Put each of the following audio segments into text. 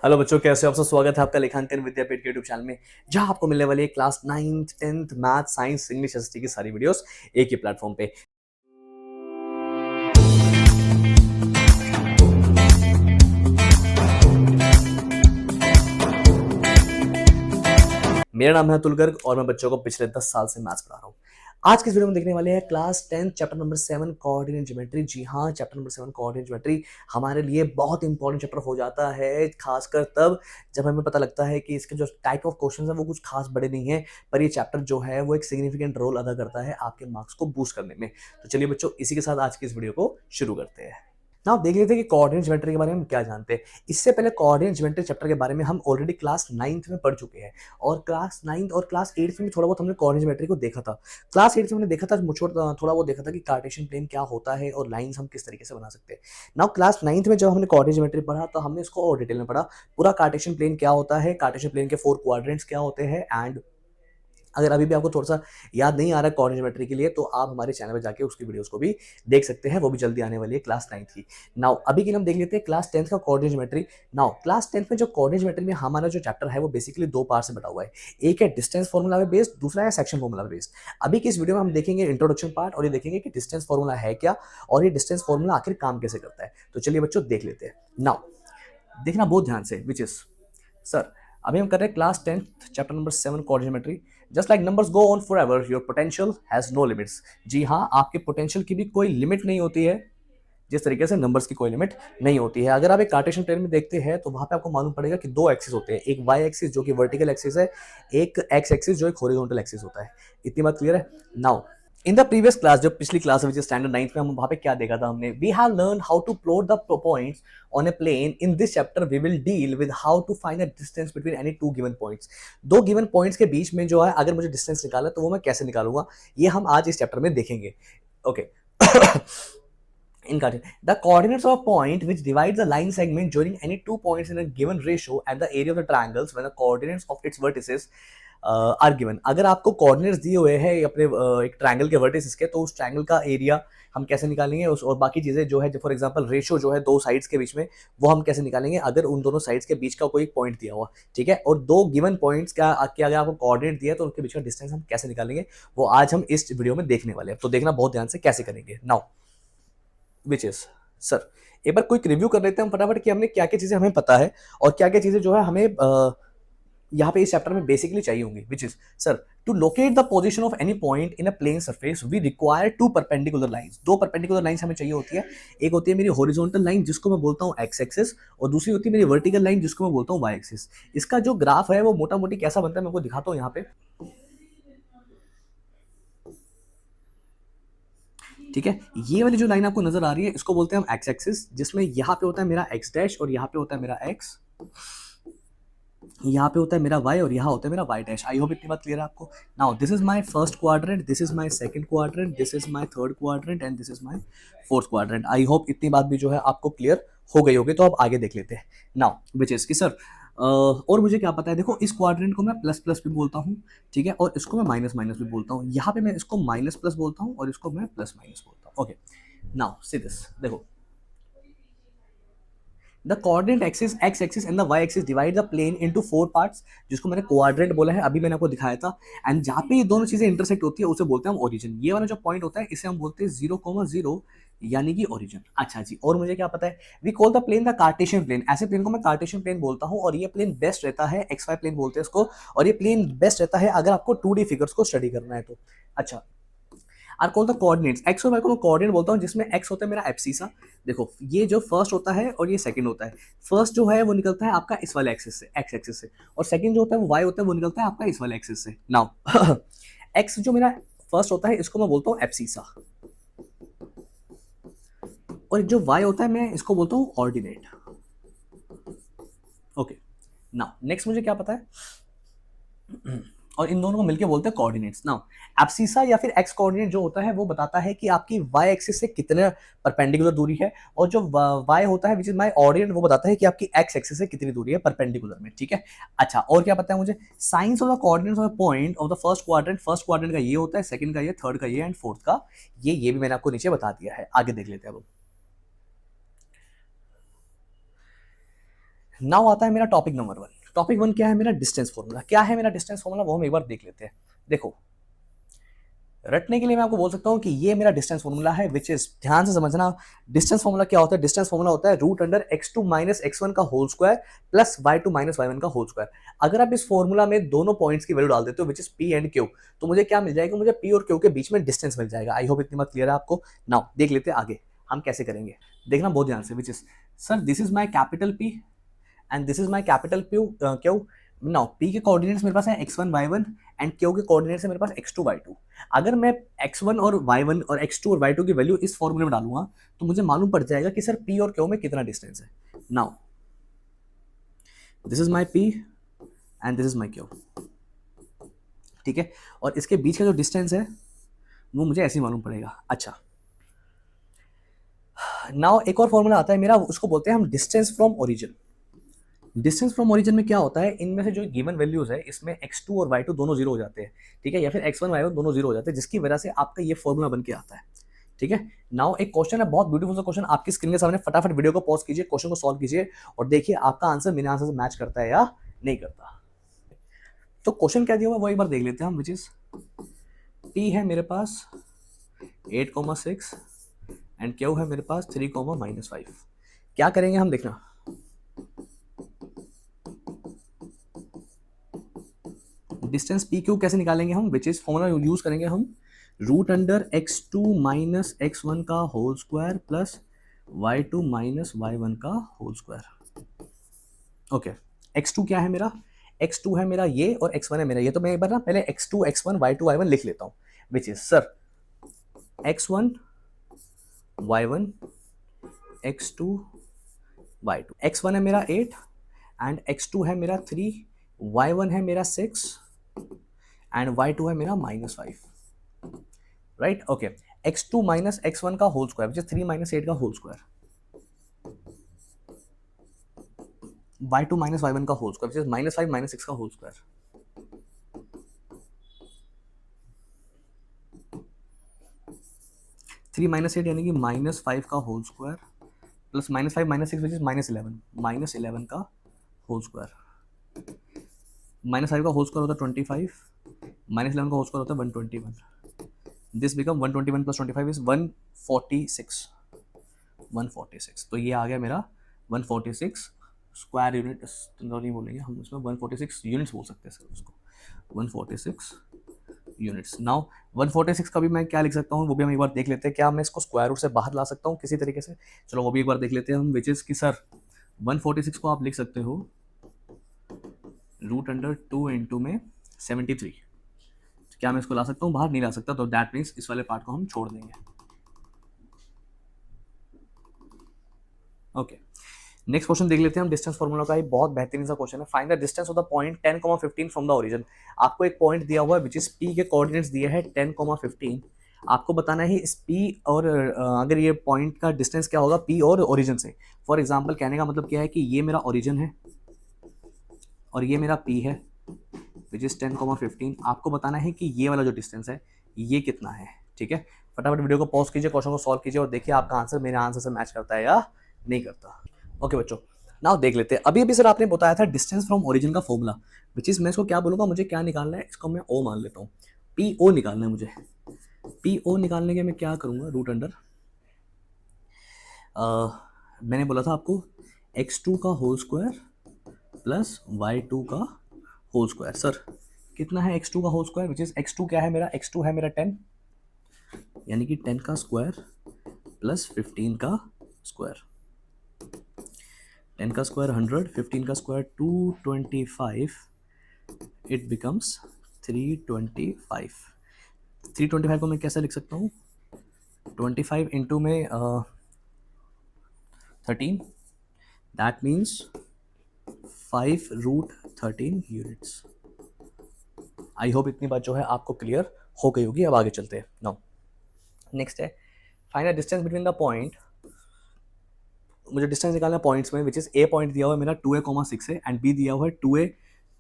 Hello बच्चों, कैसे हो आप सब। स्वागत है आपका लेखांकन विद्यापीठ के यूट्यूब चैनल में, जहां आपको मिलने वाली है class 9th 10th math science English ST की सारी वीडियोस एक ही प्लेटफॉर्म पे। मेरा नाम है अतुल गर्ग और मैं बच्चों को पिछले 10 साल से मैथ्स पढ़ा रहा हूँ। आज की इस वीडियो में देखने वाले हैं class 10 chapter number 7 coordinate geometry. जी हाँ, चैप्टर नंबर 7 कोऑर्डिनेट ज्योमेट्री हमारे लिए बहुत इंपॉर्टेंट चैप्टर हो जाता है, खासकर तब जब हमें पता लगता है कि इसके जो टाइप ऑफ क्वेश्चंस है वो कुछ खास बड़े नहीं है, पर ये चैप्टर जो है वो एक सिग्निफिकेंट रोल अदा करता है आपके मार्क्स को बूस्ट करने में। तो चलिए बच्चों, इसी के साथ आज की इस वीडियो को शुरू करते हैं। ना आप देख लेते हैं कि कोऑर्डिनेट ज्योमेट्री के बारे में हम क्या जानते हैं। इससे पहले कोऑर्डिनेट ज्योमेट्री चैप्टर के बारे में हम ऑलरेडी क्लास 9th में पढ़ चुके हैं, और क्लास 9th और क्लास 8th में थोड़ा बहुत हमने कोऑर्डिनेट ज्योमेट्री को देखा था। क्लास 8th में हमने देखा था, थोड़ा बहुत देखा था कि कार्टेशियन प्लेन क्या होता है और लाइंस हम किस तरीके से बना सकते हैं। नाउ क्लास 9th में जब हमने कोऑर्डिनेट ज्योमेट्री पढ़ा तो हमने इसको और डिटेल में पढ़ा। पूरा कार्टेशियन प्लेन क्या होता है, कार्टेशियन प्लेन के 4 क्वाड्रेंट्स क्या होते हैं, एंड अगर अभी भी आपको थोड़ा सा याद नहीं आ रहा है कोऑर्डिनेट ज्योमेट्री के लिए, तो आप हमारे चैनल पे जाके उसकी वीडियोस को भी देख सकते हैं, वो भी जल्दी आने वाली है क्लास 9th की। नाउ अभी के लिए हम देख लेते हैं क्लास 10th का coordinate geometry. Now class 10th में जो कोऑर्डिनेट ज्योमेट्री में हमारा जो चैप्टर है वो बेसिकली दो पार्ट से बटा हुआ है। एक है डिस्टेंस फॉर्मूला पे बेस्ड, दूसरा है सेक्शन फॉर्मूला बेस्ड। अभी की इस वीडियो में हम देखेंगे इंट्रोडक्शन पार्ट, और ये देखेंगे कि डिस्टेंस फॉर्मूला है क्या और ये डिस्टेंस फॉर्मूला आखिर काम कैसे करता है। तो चलिए बच्चों देख लेते हैं। नाउ देखना बहुत ध्यान से, विच इज सर, अभी हम कर रहे हैं class 10th chapter number 7 coordinate. Just like numbers go on forever, your potential has no limits. जी हाँ, आपके पोटेंशियल की भी कोई लिमिट नहीं होती है, जिस तरीके से नंबर्स की कोई लिमिट नहीं होती है। अगर आप एक कार्टेशियन प्लेन में देखते हैं तो वहां पे आपको मालूम पड़ेगा कि दो एक्सिस होते हैं, एक वाई एक्सिस जो कि वर्टिकल एक्सिस है, एक एक्स एक्सिस जो एक हॉरिजॉन्टल एक्सिस होता है। इतनी बात क्लियर है। Now in the previous class, जो पिछली क्लास विच स्टैंडर्ड 9th में, हम वहां पे क्या देखा था हमने, we have learn how to plot the points on a plane. In this chapter we will deal with how to find a distance between any two given points. दो given points के बीच में जो है अगर मुझे डिस्टेंस निकाला तो वो मैं कैसे निकालूंगा, ये हम आज इस चैप्टर में देखेंगे। Okay in the coordinates of a point which divides a line segment joining any two points in a given ratio and the area of the triangles when the coordinates of its vertices are given। अगर आपको coordinates दिए हुए हैं अपने एक triangle के vertices के, तो उस ट्रायंगल का एरिया हम कैसे निकालेंगे, उस और बाकी चीजें जो है, फॉर एग्जांपल रेशियो जो है दो साइड्स के बीच में, वो हम कैसे निकालेंगे अगर उन दोनों साइड्स के बीच का कोई पॉइंट दिया हुआ, ठीक है। और दो गिवन पॉइंट्स का अगर आपको कोऑर्डिनेट दिया है तो उनके बीच का डिस्टेंस हम कैसे निकालेंगे, वो आज हम इस वीडियो में देखने वाले हैं। तो देखना बहुत ध्यान से कैसे करेंगे। नाउ विच इज सर, एक बार क्विक रिव्यू कर लेते हैं हम फटाफट कि हमने क्या क्या चीजें हमें पता है और क्या क्या चीजें जो है हमें यहाँ पे इस चैप्टर में बेसिकली चाहिए होंगी। Which is sir, to locate the position of any point in a plane surface we require two perpendicular lines. दो परपेंडिकुलर लाइंस हमें चाहिए होती है। एक होती है मेरी हॉरिजॉन्टल लाइन जिसको मैं बोलता हूँ एक्स एक्सिस, और दूसरी होती है मेरी वर्टिकल लाइन जिसको मैं बोलता हूँ वाई एक्सिस। इसका जो ग्राफ है वो मोटा मोटी कैसा बनता है मैं आपको दिखाता हूँ यहाँ पे, ठीक है। ये वाली जो लाइन आपको नजर आ रही है इसको बोलते हैं हम एक्स एक्सिस, जिसमें यहाँ पे होता है मेरा एक्स डैश और यहाँ पे होता है मेरा एक्स, यहाँ पे होता है मेरा y और यहाँ होता है मेरा y डैश। आई होप इतनी बात क्लियर है आपको। Now this is my first quadrant, this is my second quadrant, this is my third quadrant and this is my fourth quadrant. I hope इतनी बात भी जो है आपको क्लियर हो गई होगी। तो अब आगे देख लेते हैं। नाउ विच इज कि सर, और मुझे क्या पता है, देखो इस क्वाड्रेंट को मैं प्लस प्लस भी बोलता हूँ, ठीक है, और इसको मैं माइनस माइनस भी बोलता हूँ। यहाँ पे मैं इसको माइनस प्लस बोलता हूँ और इसको मैं प्लस माइनस बोलता हूँ। ओके, नाउ सी दिस, देखो the coordinate axis X axis and the Y axis divide the plane into four parts, जिसको मैंने क्वाड्रेंट बोला है, अभी मैंने आपको दिखाया था। एंड जहाँ पे ये दोनों चीजें इंटरसेक्ट होती है उसे बोलते हैं हम ओरिजिन। ये वाला जो पॉइंट होता है इसे हम बोलते हैं 0,0, यानी कि ओरिजिन। अच्छा जी, और मुझे क्या पता है, we call the plane the Cartesian plane. ऐसे प्लेन को मैं कार्टेशियन प्लेन बोलता हूँ, और ये प्लेन बेस्ट रहता है, एक्स वाई प्लेन बोलते हैं इसको, और ये प्लेन बेस्ट रहता है अगर आपको 2D फिगर्स को स्टडी करना है तो। अच्छा, are call the coordinates X और वाई को मैं कोऑर्डिनेट बोलता हूँ, जिसमें एक्स होता है मेरा एब्सिसा। देखो ये जो फर्स्ट होता है और ये सेकंड होता है। फर्स्ट जो है वो निकलता है आपका इस वाले एक्सिस से, एक्स एक्सिस से, और सेकंड जो होता है वो वाई होता है, वो निकलता है आपका इस वाले एक्सिस से। नाउ एक्स जो मेरा फर्स्ट होता है इसको मैं बोलता हूँ एब्सिसा, और जो वाई होता है मैं इसको बोलता हूँ ऑर्डिनेट। ओके, नाउ नेक्स्ट मुझे क्या पता है, और इन दोनों को मिलके बोलते हैं कोऑर्डिनेट्स। नाउ एब्सिसा या फिर एक्स कोऑर्डिनेट जो होता है वो बताता है कि आपकी वाई एक्सिस से कितने परपेंडिकुलर दूरी है, और जो वाई होता है विच इज माय ऑर्डिनेट वो बताता है कि आपकी एक्स एक्सिस से कितनी दूरी है परपेंडिकुलर में, ठीक है। अच्छा, और क्या पता है मुझे, science of the coordinates of the point of the first quadrant का ये होता है, सेकंड का ये, थर्ड का ये एंड फोर्थ का ये भी मैंने आपको नीचे बता दिया है। आगे देख लेते हैं अब। नाउ आता है मेरा टॉपिक नंबर 1। टॉपिक 1 क्या है मेरा? Distance formula. क्या है मेरा डिस्टेंस फॉर्मूला, वो हम एक बार देख लेते हैं। देखो, रटने के लिए मैं आपको बोल सकता हूं कि ये मेरा डिस्टेंस फॉर्मूला है, विच इज, ध्यान से समझना, डिस्टेंस फॉर्मूला क्या होता है? डिस्टेंस फॉर्मूला होता है root under x2 minus x1 का whole square plus y2 minus y1 का होल स्क्वायर। अगर आप इस फॉर्मूला में दोनों पॉइंट्स की वैल्यू डाल देते हो, which is p and q, तो मुझे क्या मिल जाएगा? मुझे p और q के बीच में डिस्टेंस मिल जाएगा। आई होप इतनी बात क्लियर है आपको। नाउ देख लेते हैं आगे हम कैसे करेंगे, देखना बहुत ध्यान से। विच is, sir this is my capital P and this is my capital Q। Now P के कोऑर्डिनेट्स मेरे पास है x1 y1 एंड Q के कोऑर्डिनेट्स है मेरे पास x2 y2। अगर मैं x1 और y1 और x2 और y2 की वैल्यू इस फॉर्मूले में डालूंगा तो मुझे मालूम पड़ जाएगा कि सर P और Q में कितना डिस्टेंस है। Now this is my P and this is my Q, ठीक है, और इसके बीच का जो डिस्टेंस है वो मुझे ऐसे ही मालूम पड़ेगा। अच्छा, नाउ एक और फॉर्मूला आता है मेरा, उसको बोलते हैं हम distance from origin. Distance from origin में क्या होता है? इनमें से जो गिवन वैल्यूज है इसमें x2 और y2 दोनों जीरो हो जाते हैं, ठीक है, या फिर x1 y1 दोनों जीरो हो जाते हैं, जिसकी वजह से आपका ये फॉर्मूला बन के आता है, ठीक है। नाउ एक क्वेश्चन है, बहुत ब्यूटीफुल सा क्वेश्चन आपकी स्क्रीन के सामने, फटाफट वीडियो को पॉज कीजिए, क्वेश्चन को सॉल्व कीजिए और देखिए आपका आंसर मेरे आंसर से मैच करता है या नहीं करता। तो क्वेश्चन क्या दिया हुआ है वो एक बार देख लेते हैं हम, विच इज p है मेरे पास 8,6 एंड q है मेरे पास 3,-5। क्या करेंगे हम, देखना, डिस्टेंस पी क्यू कैसे निकालेंगे हम, विच इज फॉर्मूला यूज करेंगे हम, root under x2 minus x1 का whole square plus y2 minus y1 का होल स्क्वायर। ओके, x2 क्या है मेरा? x2 है मेरा ये और x1 है मेरा ये, तो मैं एक बार ना पहले x2 x1 y2 y1 लिख लेता हूं, विच is sir x1 y1 x2 y2। x1 है मेरा 8 एंड x2 है मेरा 3, y1 है मेरा 6 एंड y2 है मेरा -5, right. Okay, x2 minus x1 का whole square, which is 3 minus 8 का whole square, y2 minus y1 का होल स्क्वायर, विच इज -5 -6 का होल स्क्वायर। 3 माइनस 8 यानी कि -5 का whole square plus -5 -6 which is -11 का होल स्क्वायर। -5 का होल स्क्वायर होता है 25, -11 का होल स्क्वायर होता है 121। This become 121 plus 25 is 146। 146, तो ये आ गया मेरा 146 स्क्वायर यूनिट, नहीं बोलेंगे हम उसमें, 146 यूनिट्स बोल सकते हैं सर उसको, 146 यूनिट्स। नाउ 146 का भी मैं क्या लिख सकता हूँ वो भी हम एक बार देख लेते हैं। क्या मैं इसको स्क्वायर रूट से बाहर ला सकता हूँ किसी तरीके से? चलो वो भी एक बार देख लेते हैं हम, विच इज कि सर 146 को आप लिख सकते हो रूट अंडर 2 इंटू में 73। क्या मैं इसको ला सकता हूँ बाहर? नहीं ला सकता, तो दैट मीन्स इस वाले पार्ट को हम छोड़ देंगे। ओके, नेक्स्ट क्वेश्चन देख लेते हैं हम, डिस्टेंस फॉर्मूला का ही बहुत बेहतरीन सा क्वेश्चन है। Find the distance of the point 10,15 from the origin. आपको एक पॉइंट दिया हुआ है विच इज पी के कोऑर्डिनेट्स दिए हैं 10,15। आपको बताना है इस पी और अगर ये पॉइंट का डिस्टेंस क्या होगा पी और ओरिजिन से। फॉर एग्जाम्पल कहने का मतलब क्या है कि ये मेरा ओरिजिन है और ये मेरा पी है विच इज 10,15। आपको बताना है कि ये वाला जो डिस्टेंस है ये कितना है, ठीक है। फटाफट वीडियो को पॉज कीजिए, क्वेश्चन को सॉल्व कीजिए और देखिए आपका आंसर मेरे आंसर से मैच करता है या नहीं करता। ओके बच्चों, नाउ देख लेते हैं। अभी अभी सर आपने बताया था डिस्टेंस फ्रॉम ओरिजिन का फॉर्मूला, विच इज मैं इसको क्या बोलूंगा, मुझे क्या निकालना है, इसको मैं ओ मान लेता हूँ, पी ओ निकालना है मुझे। पी ओ निकालने के मैं क्या करूंगा, रूट अंडर मैंने बोला था आपको x2 का होल स्क्वायर प्लस y2 का होल स्क्वायर। सर कितना है x2 का whole square, which is x2 क्या है मेरा, x2 है मेरा 10, यानी कि 10 का स्क्वायर प्लस 15 का स्क्वायर। 10 का स्क्वायर 100, 15 का स्क्वायर 225, इट बिकम्स 325। 325 को मैं कैसे लिख सकता हूँ, 25 इंटू में 13, that means 5√13 units. I hope इतनी बात जो है आपको क्लियर हो गई होगी। अब आगे चलते हैं। नाउ नेक्स्ट है find the distance between the point. मुझे डिस्टेंस निकालना है पॉइंट्स में, विच इज ए पॉइंट दिया हुआ है मेरा 2a,6 है एंड बी दिया हुआ है 2a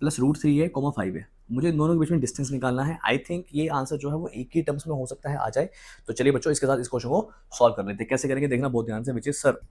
प्लस √3a,5 है। मुझे इन दोनों के बीच में डिस्टेंस निकालना है। आई थिंक ये आंसर जो है वो एक ही टर्म्स में हो सकता है आ जाए। तो चलिए बच्चों इसके साथ इस क्वेश्चन को सॉल्व कर लेते हैं। कैसे करेंगे देखना बहुत ध्यान से, विच इज सर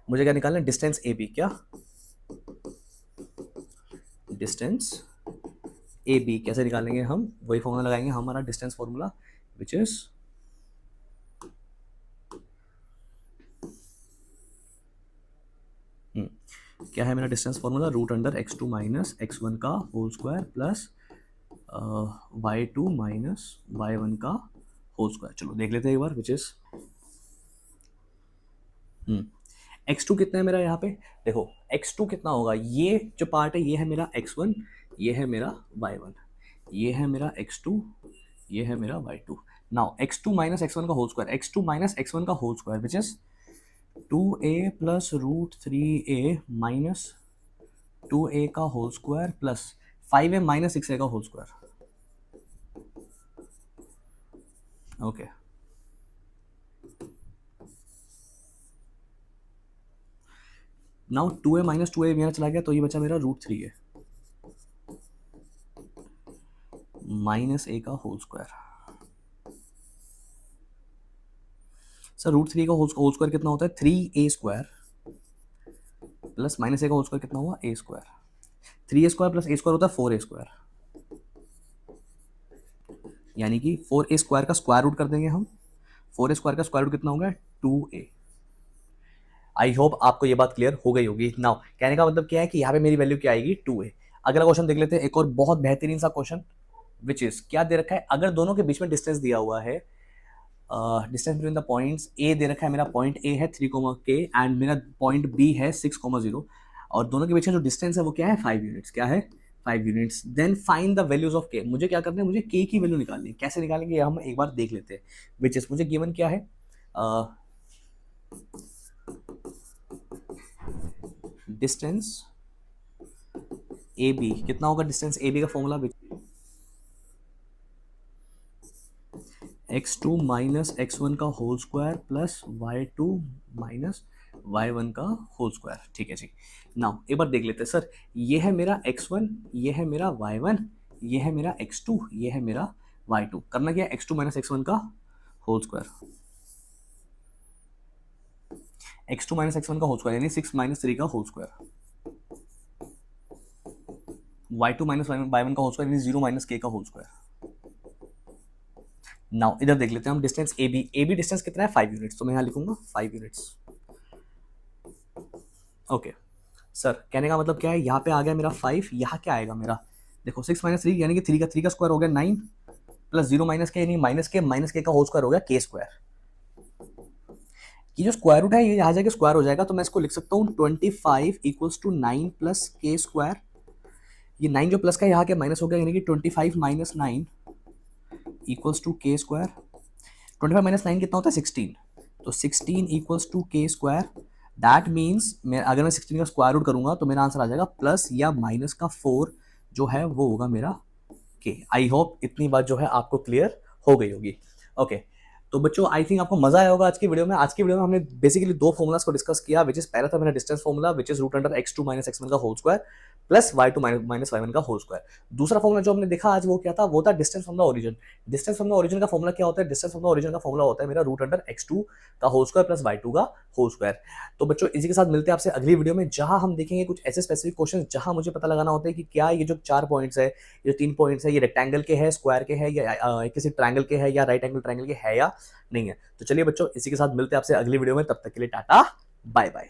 मुझे क्या निकालना है, डिस्टेंस ए बी। क्या डिस्टेंस ए बी कैसे निकालेंगे हम, वही फॉर्मूला लगाएंगे हमारा डिस्टेंस फॉर्मूला विच इज क्या है मेरा distance formula, root under x2 minus x1 का whole square plus y2 minus y1 का होल स्क्वायर। चलो देख लेते हैं एक बार विच इज x2 कितना है मेरा यहाँ पे, देखो x2 कितना होगा, ये जो पार्ट है ये है मेरा x1, ये है मेरा y1, ये है मेरा x2, ये है मेरा y2। Now x2 minus x1 का whole square, x2 minus x1 का whole square which is 2a plus root 3a minus 2a का whole square plus 5a minus 6a का whole square. Okay now 2a minus 2a मेरा चला गया तो ये बचा मेरा रूट 3a माइनस a का होल स्क्वायर। सर रूट 3 का होल स्क्वायर कितना होता है, 3a square plus minus a का होल स्क्वायर कितना हुआ, a square. 3a square plus a square होता है 4a स्क्वायर, यानी कि 4a स्क्वायर का स्क्वायर रूट कर देंगे हम। 4a स्क्वायर का स्क्वायर रूट कितना होगा, 2a। आई होप आपको ये बात क्लियर हो गई होगी। नाउ कहने का मतलब क्या है कि यहाँ पे मेरी वैल्यू क्या आएगी, 2a। अगला क्वेश्चन देख लेते हैं, एक और बहुत बेहतरीन सा क्वेश्चन विच इज क्या दे रखा है, अगर दोनों के बीच में डिस्टेंस दिया हुआ है, distance between the points A दे रखा है, मेरा पॉइंट ए है 3, एंड मेरा पॉइंट बी है 6, और दोनों के बीच में जो डिस्टेंस है वो क्या है, 5 यूनिट्स। क्या है, 5 units. Then find the values of K. मुझे क्या करना है, मुझे के की वैल्यू निकालनी है। कैसे निकालेंगे ये हम एक बार देख लेते हैं। विच इज मुझे गिवन क्या है, डिस्टेंस ए बी कितना होगा, डिस्टेंस ए बी का फॉर्मूला x2 माइनस x1 का whole square plus y2 minus y1 का होल स्क्वायर। ठीक है जी। नाउ एक बार देख लेते हैं, सर ये है मेरा x1, ये है मेरा y1, ये है मेरा x2, ये है मेरा y2। करना क्या है, x2 माइनस x1 का whole square, x2 minus x1 का होल स्क्वायर यानी 6 माइनस 3 का whole square, y2 minus y1 का होल स्क्वायर यानी 0 माइनस k का होल स्क्वायर। नाउ इधर देख लेते हैं हम डिस्टेंस ए बी डिस्टेंस कितना है, 5 यूनिट्स। तो मैं यहाँ लिखूंगा 5 यूनिट्स। ओके सर कहने का मतलब क्या है, यहाँ पे आ गया मेरा 5, यहाँ क्या आएगा मेरा, देखो 6 माइनस 3 यानी कि 3 का स्क्वायर हो गया 9 प्लस 0 माइनस के यानी माइनस के का होल स्क्वायर हो गया के स्क्वायर। ये जो स्क्वायर रूट है ये यहाँ जाके स्क्वायर हो जाएगा, तो मैं इसको लिख सकता हूँ 25 इक्वल्स टू 9 प्लस के स्क्वायर। ये 9 जो प्लस का यहाँ के माइनस हो गया यानी कि 25 माइनस 9 इक्वल्स टू के स्क्वायर। 25 माइनस 9 कितना होता है, 16। तो 16 इक्वल्स टू के स्क्वायर। दैट मीन्स मैं अगर मैं 16 का स्क्वायर रूट करूंगा तो मेरा आंसर आ जाएगा प्लस या माइनस का 4 जो है वो होगा मेरा के। आई होप इतनी बात जो है आपको क्लियर हो गई होगी। ओके तो बच्चों आई थिंक आपको मजा आया होगा आज की वीडियो में। आज की वीडियो में हमने बेसिकली दो फॉर्मुलास को डिस्कस किया, विच इज पहला था मेरा distance formula which is root under x2 minus x1 का whole square plus y2 minus y1 का होल स्क्वायर। दूसरा फॉर्मुला जो हमने देखा आज वो क्या था, वो था distance from the origin. Distance from the origin का फॉर्मुला क्या होता है, डिस्टेंस फ्रॉम द ओरिजिन का फॉर्मुला होता है मेरा रूट अंडर x2 का होल स्क्वायर प्लस y2 का होल स्क्वायर। तो बच्चों इसी के साथ मिलते हैं आपसे अगली वीडियो में, जहां हम देखेंगे कुछ ऐसे स्पेसिफिक क्वेश्चन जहां मुझे पता लगाना होता है कि क्या ये जो 4 पॉइंट्स है, ये 3 पॉइंट्स है, ये रेक्टेंगल के है, स्क्वायर के है, या किसी ट्रायंगल के है, या राइट एंगल ट्रायंगल के है या नहीं है। तो चलिए बच्चों इसी के साथ मिलते हैं आपसे अगली वीडियो में, तब तक के लिए टाटा बाय बाय।